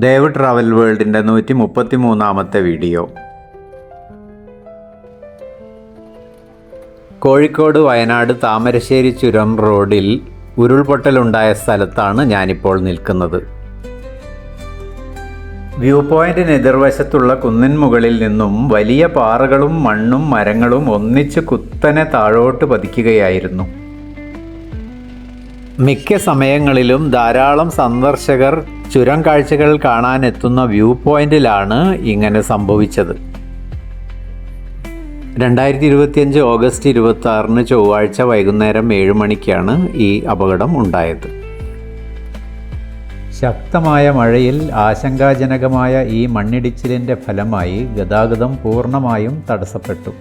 Dev travel വേൾഡിൻ്റെ 133ാമത്തെ video. Kozhikode Wayanad Thamarassery ചുരം റോഡിൽ ഉരുൾപൊട്ടലുണ്ടായ സ്ഥലത്താണ് ഞാനിപ്പോൾ നിൽക്കുന്നത്. വ്യൂ പോയിന്റിന് എതിർവശത്തുള്ള കുന്നിൻ മുകളിൽ നിന്നും വലിയ പാറകളും മണ്ണും മരങ്ങളും ഒന്നിച്ച് കുത്തനെ താഴോട്ട് പതിക്കുകയായിരുന്നു. മിക്ക സമയങ്ങളിലും ധാരാളം സന്ദർശകർ ചുരം കാഴ്ചകൾ കാണാനെത്തുന്ന വ്യൂ പോയിന്റിലാണ് ഇങ്ങനെ സംഭവിച്ചത്. 2025 ഓഗസ്റ്റ് 26 ചൊവ്വാഴ്ച വൈകുന്നേരം 7 മണിക്കാണ് ഈ അപകടം ഉണ്ടായത്. ശക്തമായ മഴയിൽ ആശങ്കാജനകമായ ഈ മണ്ണിടിച്ചിലിൻ്റെ ഫലമായി ഗതാഗതം പൂർണ്ണമായും തടസ്സപ്പെട്ടു.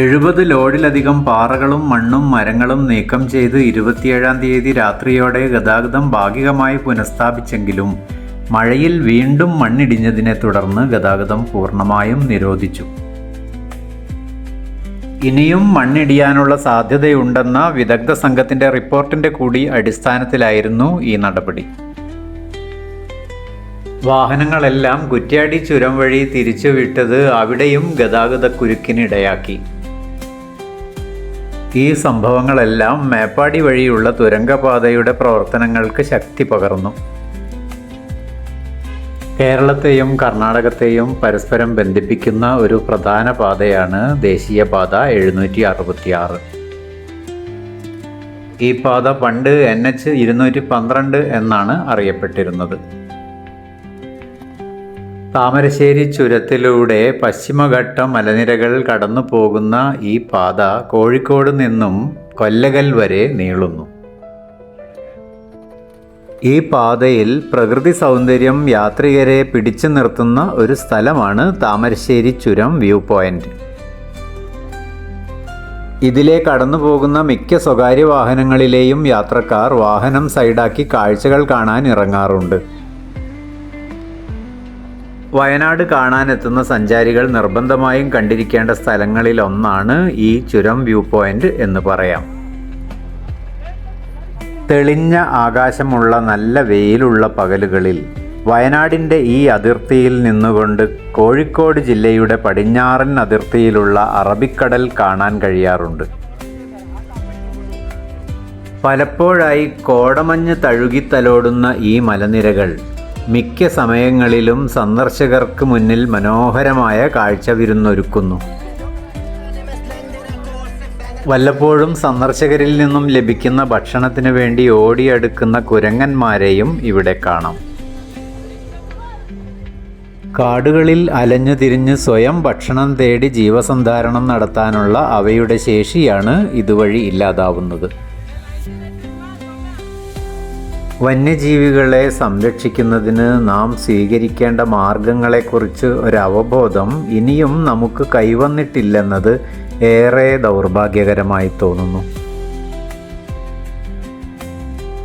70 ലോഡിലധികം പാറകളും മണ്ണും മരങ്ങളും നീക്കം ചെയ്ത് 27-ാം തീയതി രാത്രിയോടെ ഗതാഗതം ഭാഗികമായി പുനഃസ്ഥാപിച്ചെങ്കിലും മഴയിൽ വീണ്ടും മണ്ണിടിഞ്ഞതിനെ തുടർന്ന് ഗതാഗതം പൂർണ്ണമായും നിരോധിച്ചു. ഇനിയും മണ്ണിടിയാനുള്ള സാധ്യതയുണ്ടെന്ന വിദഗ്ധ സംഘത്തിൻ്റെ റിപ്പോർട്ടിൻ്റെ കൂടി അടിസ്ഥാനത്തിലായിരുന്നു ഈ നടപടി. വാഹനങ്ങളെല്ലാം കുറ്റ്യാടി ചുരം വഴി തിരിച്ചുവിട്ടത് അവിടെയും ഗതാഗതക്കുരുക്കിനിടയാക്കി. ഈ സംഭവങ്ങളെല്ലാം മേപ്പാടി വഴിയുള്ള തുരങ്കപാതയുടെ പ്രവർത്തനങ്ങൾക്ക് ശക്തി പകർന്നു. കേരളത്തെയും കർണാടകത്തെയും പരസ്പരം ബന്ധിപ്പിക്കുന്ന ഒരു പ്രധാന പാതയാണ് ദേശീയപാത 766. ഈ പാത പണ്ട് NH 212 എന്നാണ് അറിയപ്പെട്ടിരുന്നത്. താമരശ്ശേരി ചുരത്തിലൂടെ പശ്ചിമഘട്ട മലനിരകൾ കടന്നു പോകുന്ന ഈ പാത കോഴിക്കോട് നിന്നും കൊല്ലകൽ വരെ നീളുന്നു. ഈ പാതയിൽ പ്രകൃതി സൗന്ദര്യം യാത്രികരെ പിടിച്ചു നിർത്തുന്ന ഒരു സ്ഥലമാണ് താമരശ്ശേരി ചുരം വ്യൂ പോയിന്റ്. ഇതിലെ കടന്നു പോകുന്ന മിക്ക സ്വകാര്യ വാഹനങ്ങളിലെയും യാത്രക്കാർ വാഹനം സൈഡാക്കി കാഴ്ചകൾ കാണാൻ ഇറങ്ങാറുണ്ട്. വയനാട് കാണാനെത്തുന്ന സഞ്ചാരികൾ നിർബന്ധമായും കണ്ടിരിക്കേണ്ട സ്ഥലങ്ങളിലൊന്നാണ് ഈ ചുരം വ്യൂ പോയിന്റ് എന്ന് പറയാം. തെളിഞ്ഞ ആകാശമുള്ള നല്ല വെയിലുള്ള പകലുകളിൽ വയനാടിൻ്റെ ഈ അതിർത്തിയിൽ നിന്നുകൊണ്ട് കോഴിക്കോട് ജില്ലയുടെ പടിഞ്ഞാറൻ അതിർത്തിയിലുള്ള അറബിക്കടൽ കാണാൻ കഴിയാറുണ്ട്. പലപ്പോഴായി കോടമഞ്ഞ് തഴുകിത്തലോടുന്ന ഈ മലനിരകൾ മിക്ക സമയങ്ങളിലും സന്ദർശകർക്ക് മുന്നിൽ മനോഹരമായ കാഴ്ച വിരുന്നൊരുക്കുന്നു. വല്ലപ്പോഴും സന്ദർശകരിൽ നിന്നും ലഭിക്കുന്ന ഭക്ഷണത്തിന് വേണ്ടി ഓടിയെടുക്കുന്ന കുരങ്ങന്മാരെയും ഇവിടെ കാണാം. കാടുകളിൽ അലഞ്ഞു തിരിഞ്ഞ് സ്വയം ഭക്ഷണം തേടി ജീവസന്ധാരണം നടത്താനുള്ള അവയുടെ ശേഷിയാണ് ഇതുവഴി ഇല്ലാതാവുന്നത്. വന്യജീവികളെ സംരക്ഷിക്കുന്നതിന് നാം സ്വീകരിക്കേണ്ട മാർഗങ്ങളെക്കുറിച്ച് ഒരവബോധം ഇനിയും നമുക്ക് കൈവന്നിട്ടില്ലെന്നത് ഏറെ ദൗർഭാഗ്യകരമായി തോന്നുന്നു.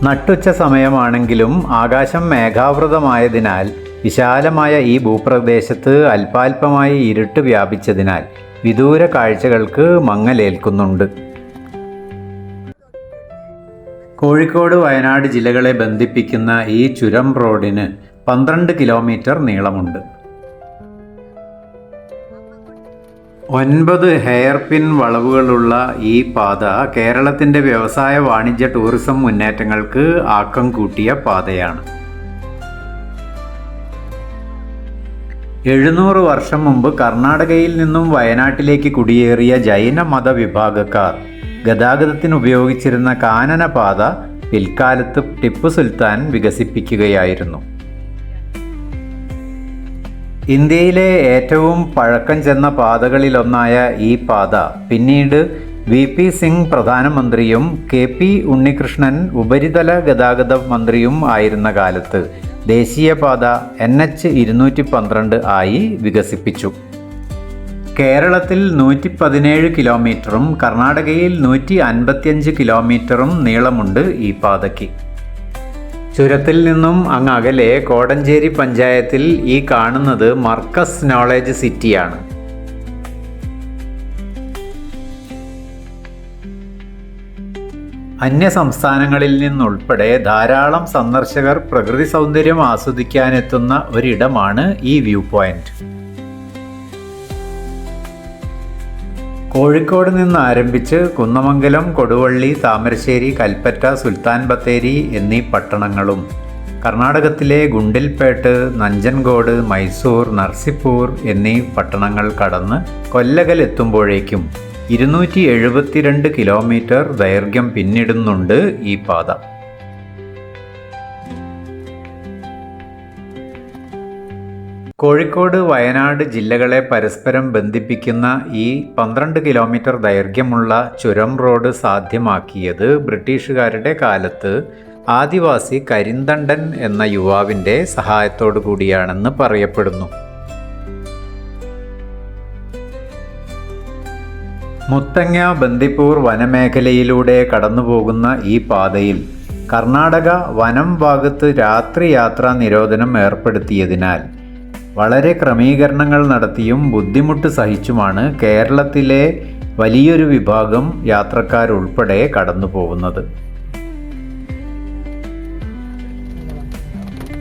നട്ടുച്ച സമയമാണെങ്കിലും ആകാശം മേഘാവൃതമായതിനാൽ വിശാലമായ ഈ ഭൂപ്രദേശത്ത് അല്പാൽപമായി ഇരുട്ട് വ്യാപിച്ചതിനാൽ വിദൂര കാഴ്ചകൾക്ക് മങ്ങലേൽക്കുന്നുണ്ട്. കോഴിക്കോട് വയനാട് ജില്ലകളെ ബന്ധിപ്പിക്കുന്ന ഈ ചുരം റോഡിന് 12 കിലോമീറ്റർ നീളമുണ്ട്. 9 ഹെയർ പിൻ വളവുകളുള്ള ഈ പാത കേരളത്തിൻ്റെ വ്യവസായ വാണിജ്യ ടൂറിസം മുന്നേറ്റങ്ങൾക്ക് ആക്കം കൂട്ടിയ പാതയാണ്. 700 വർഷം മുമ്പ് കർണാടകയിൽ നിന്നും വയനാട്ടിലേക്ക് കുടിയേറിയ ജൈന മതവിഭാഗക്കാർ ഗതാഗതത്തിന് ഉപയോഗിച്ചിരുന്ന കാനനപാത പിൽക്കാലത്ത് ടിപ്പു സുൽത്താൻ വികസിപ്പിക്കുകയായിരുന്നു. ഇന്ത്യയിലെ ഏറ്റവും പഴക്കം ചെന്ന പാതകളിലൊന്നായ ഈ പാത പിന്നീട് VP സിംഗ് പ്രധാനമന്ത്രിയും KP ഉണ്ണികൃഷ്ണൻ ഉപരിതല ഗതാഗത മന്ത്രിയും ആയിരുന്ന കാലത്ത് ദേശീയപാത NH 212 ആയി വികസിപ്പിച്ചു. കേരളത്തിൽ 117 കിലോമീറ്ററും കർണാടകയിൽ 155 കിലോമീറ്ററും നീളമുണ്ട് ഈ പാതയ്ക്ക്. ചുരത്തിൽ നിന്നും അങ്ങ് അകലെ കോടഞ്ചേരി പഞ്ചായത്തിൽ ഈ കാണുന്നത് മർക്കസ് നോളജ് സിറ്റിയാണ്. അന്യ സംസ്ഥാനങ്ങളിൽ നിന്നുൾപ്പെടെ ധാരാളം സന്ദർശകർ പ്രകൃതി സൗന്ദര്യം ആസ്വദിക്കാനെത്തുന്ന ഒരിടമാണ് ഈ വ്യൂ പോയിന്റ്. കോഴിക്കോട് നിന്ന് ആരംഭിച്ച് കുന്നമംഗലം, കൊടുവള്ളി, താമരശ്ശേരി, കൽപ്പറ്റ, സുൽത്താൻ ബത്തേരി എന്നീ പട്ടണങ്ങളും കർണാടകത്തിലെ ഗുണ്ടിൽപേട്ട്, നഞ്ചൻഗോഡ്, മൈസൂർ, നർസിപ്പൂർ എന്നീ പട്ടണങ്ങൾ കടന്ന് കൊല്ലകൽ എത്തുമ്പോഴേക്കും 272 കിലോമീറ്റർ ദൈർഘ്യം പിന്നിടുന്നുണ്ട് ഈ പാത. കോഴിക്കോട്, വയനാട് ജില്ലകളെ പരസ്പരം ബന്ധിപ്പിക്കുന്ന ഈ 12 കിലോമീറ്റർ ദൈർഘ്യമുള്ള ചുരം റോഡ് സാധ്യമാക്കിയത് ബ്രിട്ടീഷുകാരുടെ കാലത്ത് ആദിവാസി കരിന്തണ്ടൻ എന്ന യുവാവിൻ്റെ സഹായത്തോടു കൂടിയാണെന്ന് പറയപ്പെടുന്നു. മുത്തങ്ങ, ബന്ദിപ്പൂർ വനമേഖലയിലൂടെ കടന്നുപോകുന്ന ഈ പാതയിൽ കർണാടക വനം ഭാഗത്ത് രാത്രി യാത്രാ നിരോധനം ഏർപ്പെടുത്തിയതിനാൽ വളരെ ക്രമീകരണങ്ങൾ നടത്തിയും ബുദ്ധിമുട്ട് സഹിച്ചുമാണ് കേരളത്തിലെ വലിയൊരു വിഭാഗം യാത്രക്കാരുൾപ്പെടെ കടന്നു പോകുന്നത്.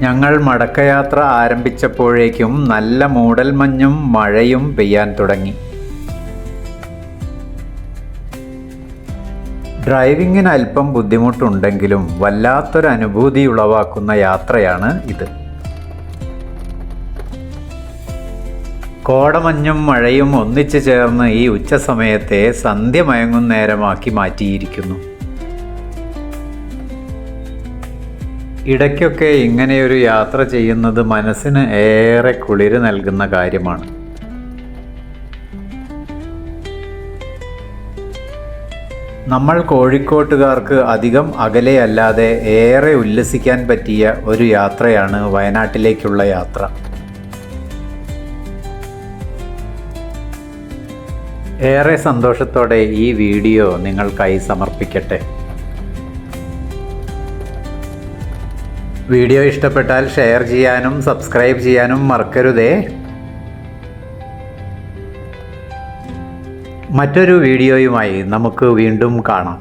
ഞങ്ങൾ മടക്കയാത്ര ആരംഭിച്ചപ്പോഴേക്കും നല്ല മൂടൽമഞ്ഞും മഴയും പെയ്യാൻ തുടങ്ങി. ഡ്രൈവിങ്ങിന് അല്പം ബുദ്ധിമുട്ടുണ്ടെങ്കിലും വല്ലാത്തൊരു അനുഭൂതി ഉളവാക്കുന്ന യാത്രയാണ് ഇത്. കോടമഞ്ഞും മഴയും ഒന്നിച്ചു ചേർന്ന് ഈ ഉച്ചസമയത്തെ സന്ധ്യ മയങ്ങുന്നേരമാക്കി മാറ്റിയിരിക്കുന്നു. ഇടയ്ക്കൊക്കെ ഇങ്ങനെയൊരു യാത്ര ചെയ്യുന്നത് മനസ്സിന് ഏറെ കുളിര് നൽകുന്ന കാര്യമാണ്. നമ്മൾ കോഴിക്കോട്ടുകാർക്ക് അധികം അകലെയല്ലാതെ ഏറെ ഉല്ലസിക്കാൻ പറ്റിയ ഒരു യാത്രയാണ് വയനാട്ടിലേക്കുള്ള യാത്ര. ഏറെ സന്തോഷത്തോടെ ഈ വീഡിയോ നിങ്ങൾക്കായി സമർപ്പിക്കട്ടെ. വീഡിയോ ഇഷ്ടപ്പെട്ടാൽ ഷെയർ ചെയ്യാനും സബ്സ്ക്രൈബ് ചെയ്യാനും മറക്കരുതേ. മറ്റൊരു വീഡിയോയുമായി നമുക്ക് വീണ്ടും കാണാം.